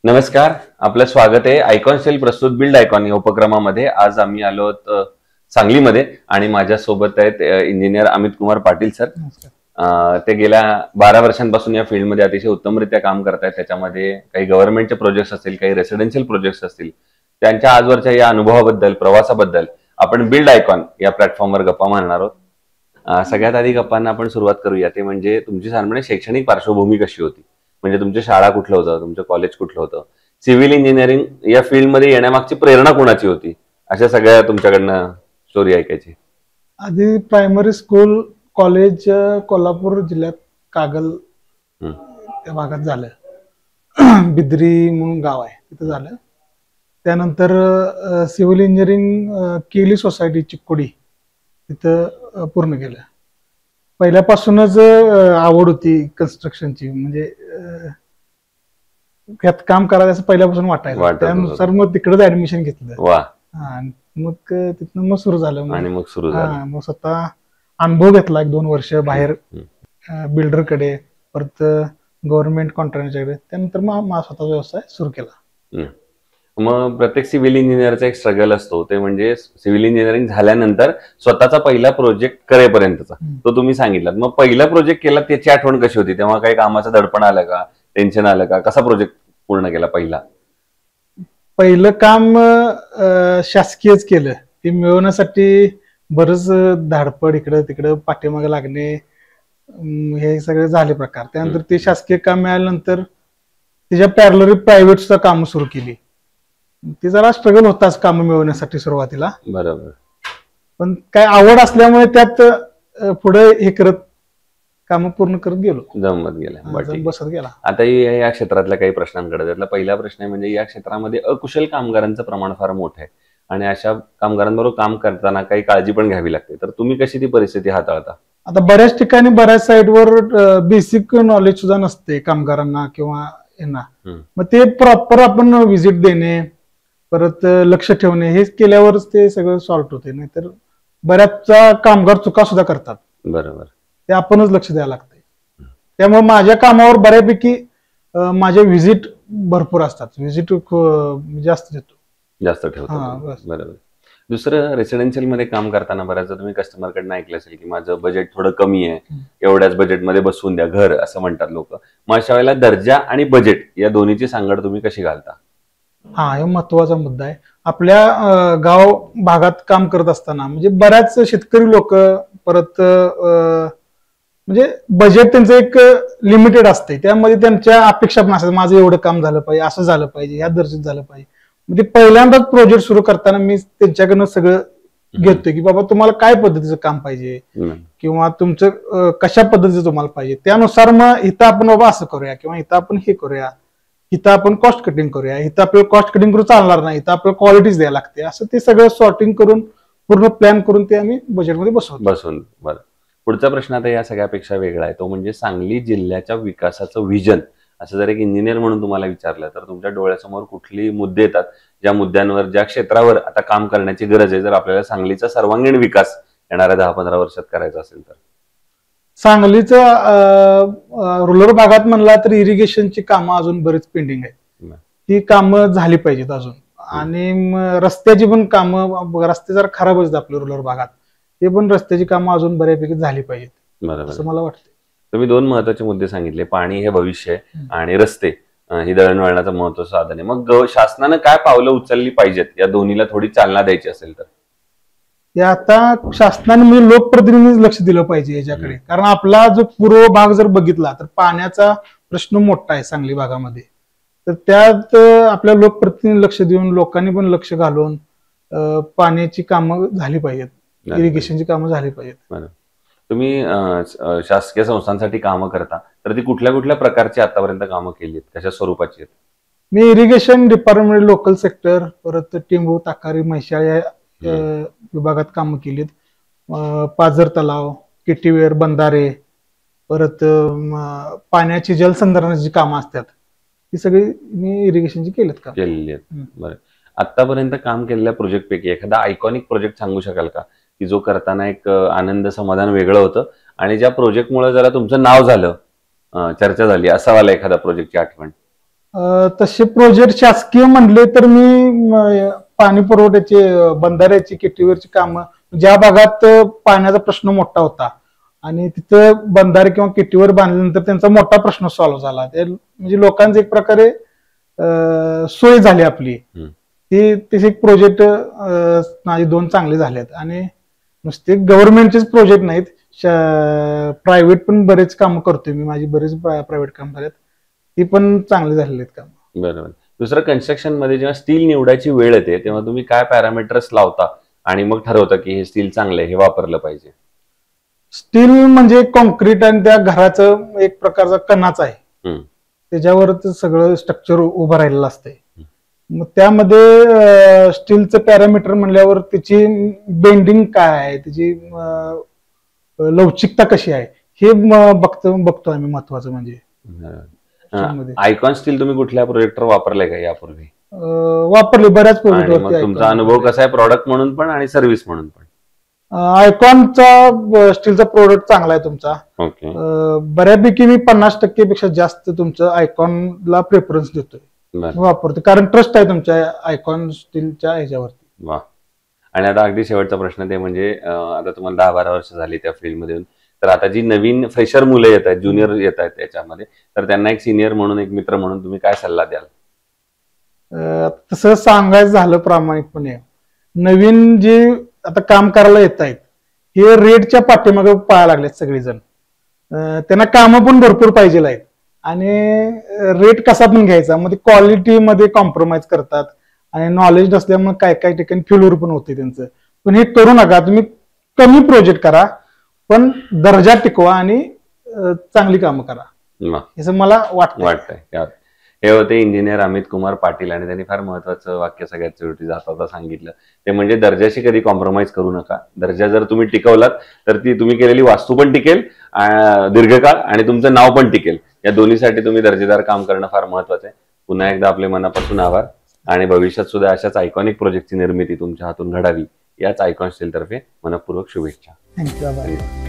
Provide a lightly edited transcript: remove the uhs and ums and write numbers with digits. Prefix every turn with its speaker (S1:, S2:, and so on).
S1: नमस्कार, आपलं स्वागत आहे आयकॉन सेल प्रस्तुत बिल्ड आयकॉन या उपक्रमामध्ये. आज आम्ही आलो आहोत सांगलीमध्ये आणि माझ्यासोबत आहेत इंजिनियर अमित कुमार पाटील सर. ते गेल्या 12 वर्षांपासून या फील्डमध्ये अतिशय उत्तमरित्या काम करतायत. त्याच्यामध्ये काही गव्हर्नमेंटचे प्रोजेक्ट्स असतील, काही रेसिडेन्शियल प्रोजेक्ट्स असतील. त्यांच्या आजवरच्या या अनुभवाबद्दल, प्रवासाबद्दल आपण बिल्ड आयकॉन या प्लॅटफॉर्मवर गप्पा मारणार आहोत. सगळ्यात आधी गप्पांना आपण सुरुवात करूया. ते म्हणजे तुमची साधारण शैक्षणिक पार्श्वभूमी कशी होती, म्हणजे तुमची शाळा कुठलं होतं, तुमचं कॉलेज कुठलं होतं, सिव्हिल इंजिनिअरिंग या फील्डमध्ये येण्यामागची प्रेरणा कोणाची होती, अशा सगळ्या तुमच्याकडनं स्टोरी ऐकायची.
S2: आधी प्रायमरी स्कूल कॉलेज कोल्हापूर जिल्ह्यात कागल त्या भागात झालं. बिद्री म्हणून गाव आहे तिथं झालं. त्यानंतर सिव्हिल इंजिनिअरिंग केली सोसायटी चिक्कोडी तिथं पूर्ण केलं. पहिल्यापासूनच आवड होती कन्स्ट्रक्शनची, म्हणजे यात काम करायचं पहिल्यापासून वाटायचं. त्यानुसार मग तिकडेच ऍडमिशन घेतलं. मग तिथनं मग सुरू झालं. मग स्वतः अनुभव घेतला 1-2 वर्ष बाहेर बिल्डरकडे, परत गव्हर्नमेंट कॉन्ट्रॅक्टरकडे. त्यानंतर मग स्वतःचा व्यवसाय सुरू केला.
S1: मग प्रत्येक सिव्हिल इंजिनिअरचा एक स्ट्रगल असतो, ते म्हणजे सिव्हिल इंजिनिअरिंग झाल्यानंतर स्वतःचा पहिला प्रोजेक्ट करेपर्यंतचा तो तुम्ही सांगितलात. मग पहिला प्रोजेक्ट केला त्याची आठवण कशी होती? तेव्हा काही कामाचं दडपण आलं का, टेन्शन आलं का? कसा प्रोजेक्ट पूर्ण केला
S2: पहिलं काम शासकीयच केलं. ते मिळवण्यासाठी बरंच धाडपड, इकडं तिकडं पाठीमागे लागणे, हे सगळे झाले प्रकार. त्यानंतर ते शासकीय काम मिळाल्यानंतर त्याच्या पॅरलरी प्रायव्हेट सुद्धा काम सुरू केली. ते जरा स्ट्रगल होताच काम मिळवण्यासाठी सुरुवातीला,
S1: बरोबर.
S2: पण काय आवड असल्यामुळे त्यात पुढे हे करत काम पूर्ण करत गेलो,
S1: बसत गेला. आता या क्षेत्रातल्या काही प्रश्नांकडे, त्यातला पहिला प्रश्न आहे म्हणजे या क्षेत्रामध्ये अकुशल कामगारांचं प्रमाण फार मोठं आहे आणि अशा कामगारांबरोबर काम करताना काही काळजी पण घ्यावी लागते. तर तुम्ही कशी ती परिस्थिती हाताळता?
S2: आता बऱ्याच ठिकाणी बऱ्याच साईडवर बेसिक नॉलेज सुद्धा नसते कामगारांना किंवा यांना. मग ते प्रॉपर आपण व्हिजिट देणे, परत लक्ष ठेवणे, हे केल्यावरच ते सगळं सॉल्व्ह होते. नाहीतर बऱ्याचचा कामगार चुका सुद्धा करतात.
S1: बरोबर.
S2: ते आपणच लक्ष द्यायला लागते. त्यामुळे माझ्या कामावर बऱ्यापैकी माझे व्हिजिट भरपूर असतात. व्हिजिट जास्त देतो,
S1: जास्त ठेवतो. बरोबर. दुसरं, रेसिडेन्शियल मध्ये काम करताना बऱ्याचदा तुम्ही कस्टमरकडनं ऐकलं असेल की माझं बजेट थोडं कमी आहे, एवढ्याच बजेटमध्ये बसवून द्या घर, असं म्हणतात लोक. मग अशा वेळेला दर्जा आणि बजेट या दोन्हीची सांगड तुम्ही कशी घालता?
S2: हा महत्वाचा मुद्दा आहे. आपल्या गाव भागात काम करत असताना म्हणजे बऱ्याच शेतकरी लोक, परत म्हणजे बजेट त्यांचं एक लिमिटेड असते. त्यामध्ये त्यांच्या अपेक्षा पण असतात, माझं एवढं काम झालं पाहिजे, असं झालं पाहिजे, या दर्जात झालं पाहिजे. म्हणजे पहिल्यांदाच प्रोजेक्ट सुरू करताना मी त्यांच्याकडनं सगळं घेतोय की बाबा तुम्हाला काय पद्धतीचं काम पाहिजे किंवा तुमचं कशा पद्धतीचं तुम्हाला पाहिजे. त्यानुसार मग इथं आपण बाबा असं करूया किंवा इथं आपण हे करूया, इथं आपण कॉस्ट कटिंग करूया, इथं आपल्याला कॉस्ट कटिंग करून चालणार नाही, इथं आपल्याला क्वालिटीज द्यायला लागते. असं ते सगळं सॉर्टिंग करून पूर्ण प्लॅन करून ते आम्ही बजेटमध्ये बसवून.
S1: बरं. पुढचा प्रश्न आता या सगळ्यापेक्षा वेगळा आहे. तो म्हणजे सांगली जिल्ह्याच्या विकासाचं व्हिजन. असं जर एक इंजिनियर म्हणून तुम्हाला विचारलं तर तुमच्या डोळ्यासमोर कुठली मुद्दे येतात, ज्या मुद्द्यांवर, ज्या क्षेत्रावर आता काम करण्याची गरज आहे, जर आपल्याला सांगलीचा सर्वांगीण विकास येणाऱ्या 10-15 वर्षात करायचा असेल तर?
S2: सांगलीचं रुरल भागात म्हणला तर इरिगेशनची कामं अजून बरीच पेंडिंग आहेत. ती कामं झाली पाहिजेत अजून. आणि रस्त्याची पण कामं, रस्ते जरा खराब आहेत आपल्या रुरल भागात, ते पण रस्त्याची कामं अजून बऱ्यापैकी झाली पाहिजेत, असं मला वाटतं.
S1: तुम्ही 2 महत्वाचे मुद्दे सांगितले, पाणी हे भविष्य आहे आणि रस्ते ही दळणवळणाचं महत्वाचं साधन आहे. मग शासनानं काय पावलं उचलली पाहिजेत या दोन्हीला थोडी चालना द्यायची असेल तर?
S2: आता शासनाने म्हणजे लोकप्रतिनिधींनी लक्ष दिलं पाहिजे याच्याकडे. कारण आपला जो पूर्व भाग जर बघितला तर पाण्याचा प्रश्न मोठा आहे सांगली भागामध्ये. तर त्यात आपल्या लोकप्रतिनिधी लक्ष देऊन, लोकांनी पण लक्ष घालून पाण्याची कामं झाली पाहिजेत, इरिगेशनची कामं झाली पाहिजेत.
S1: तुम्ही शासकीय संस्थांसाठी कामं करता, तर ती कुठल्या कुठल्या प्रकारची आतापर्यंत कामं केली आहेत, कशा स्वरूपाची आहेत?
S2: मी इरिगेशन डिपार्टमेंट, लोकल सेक्टर, परत टिंबू, ताकारी, म्हैसाळ या विभागात कामं केलीत. पाझर तलाव, केटीवेर, बंधारे, परत पाण्याची जलसंधारणाची कामं असतात, ही सगळी मी इरिगेशनची केलेली
S1: आहेत. बरं. आतापर्यंत काम केलेल्या प्रोजेक्ट पैकी एखादा आयकॉनिक प्रोजेक्ट सांगू शकाल का, की जो करताना एक आनंद, समाधान वेगळं होतं आणि ज्या प्रोजेक्टमुळे जरा तुमचं नाव झालं, चर्चा झाली, असा वाला एखादा प्रोजेक्टची आठवण?
S2: तसे प्रोजेक्ट शासकीय म्हणले तर मी पाणी पुरवठ्याचे बंधाऱ्याची केटीवरची कामं ज्या भागात पाण्याचा प्रश्न मोठा होता आणि तिथं बंधारे किंवा केटीवर बांधल्यानंतर त्यांचा मोठा प्रश्न सॉल्व्ह झाला. ते म्हणजे लोकांचे एक प्रकारे सोय झाली आपली. तसे एक प्रोजेक्ट माझे 2 चांगले झालेत आणि नुसते गव्हर्नमेंटचेच प्रोजेक्ट नाहीत, प्रायव्हेट पण बरेच काम करतोय मी. माझी बरेच प्रायव्हेट काम झालेत, ती पण चांगली झालेली आहेत काम.
S1: बरोबर. दुसरं, कन्स्ट्रक्शन मध्ये जेव्हा स्टील निवडायची वेळ येते तेव्हा तुम्ही काय पॅरामीटर्स लावता आणि मग ठरवता की हे स्टील चांगलं आहे, हे वापरलं पाहिजे?
S2: स्टील म्हणजे कॉन्क्रीट आणि त्या घराचं एक प्रकारचा कणाच आहे, त्याच्यावरच सगळं स्ट्रक्चर उभं राहिलेलं असतंय. मग त्यामध्ये स्टीलचं पॅरामीटर म्हणल्यावर त्याची बेंडिंग काय आहे, त्याची लवचिकता कशी आहे हे बघतो आम्ही. महत्वाचं म्हणजे
S1: आयकॉन स्टील तुम्ही कुठल्या प्रोजेक्टवर वापरलंय का यापूर्वी?
S2: वापरले बऱ्याच प्रोजेक्टवरती.
S1: तुमचा अनुभव कसा आहे प्रॉडक्ट म्हणून पण आणि सर्व्हिस म्हणून पण?
S2: आयकॉनचा स्टीलचा प्रोडक्ट चांगला आहे तुमचा.
S1: ओके.
S2: बऱ्यापैकी मी 50% पेक्षा जास्त तुमचं आयकॉनला प्रेफरन्स देतोय, वापरतो, कारण ट्रस्ट आहे तुमच्या आयकॉन स्टीलच्या ह्याच्यावरती.
S1: वा. आणि आता अगदी शेवटचा प्रश्न ते म्हणजे आता तुम्हाला 10-12 वर्ष झाली त्या फील्डमध्ये, तर आता जी नवीन फ्रेशर मुलं येत आहेत, ज्युनियर येत आहेत त्याच्यामध्ये, तर त्यांना एक सिनियर म्हणून, एक मित्र म्हणून तुम्ही काय सल्ला द्याल?
S2: तसं सांगायचं झालं प्रामाणिकपणे, नवीन जे आता काम करायला येत आहेत हे रेटच्या पाठीमागे पळायला लागलेत सगळेजण. त्यांना कामं पण भरपूर पाहिजे आहेत आणि रेट कसा पण घ्यायचा, मग क्वालिटी मध्ये कॉम्प्रोमाइज करतात आणि नॉलेज नसल्यामुळे काय काय ठिकाणी फेल्युअर पण होते त्यांचं. पण हे करू नका, तुम्ही कमी प्रोजेक्ट करा पण दर्जा टिकवा आणि चांगली कामं करा, असं मला
S1: वाटतंय. हे होते इंजिनियर अमित कुमार पाटील आणि त्यांनी फार महत्वाचं वाक्य सगळ्यात शेवटी जाता सांगितलं, ते म्हणजे दर्जाशी कधी कॉम्प्रोमाइज करू नका. दर्जा जर तुम्ही टिकवलात तर ती तुम्ही केलेली वास्तू पण टिकेल दीर्घकाळ आणि तुमचं नाव पण टिकेल. या दोन्हीसाठी तुम्ही दर्जेदार काम करणं फार महत्वाचं आहे. पुन्हा एकदा आपले मनापासून आभार आणि भविष्यात सुद्धा अशाच आयकॉनिक प्रोजेक्टची निर्मिती तुमच्या हातून घडावी याच आयकॉन स्टील तर्फे मनपूर्वक शुभेच्छा.
S2: थँक्यू.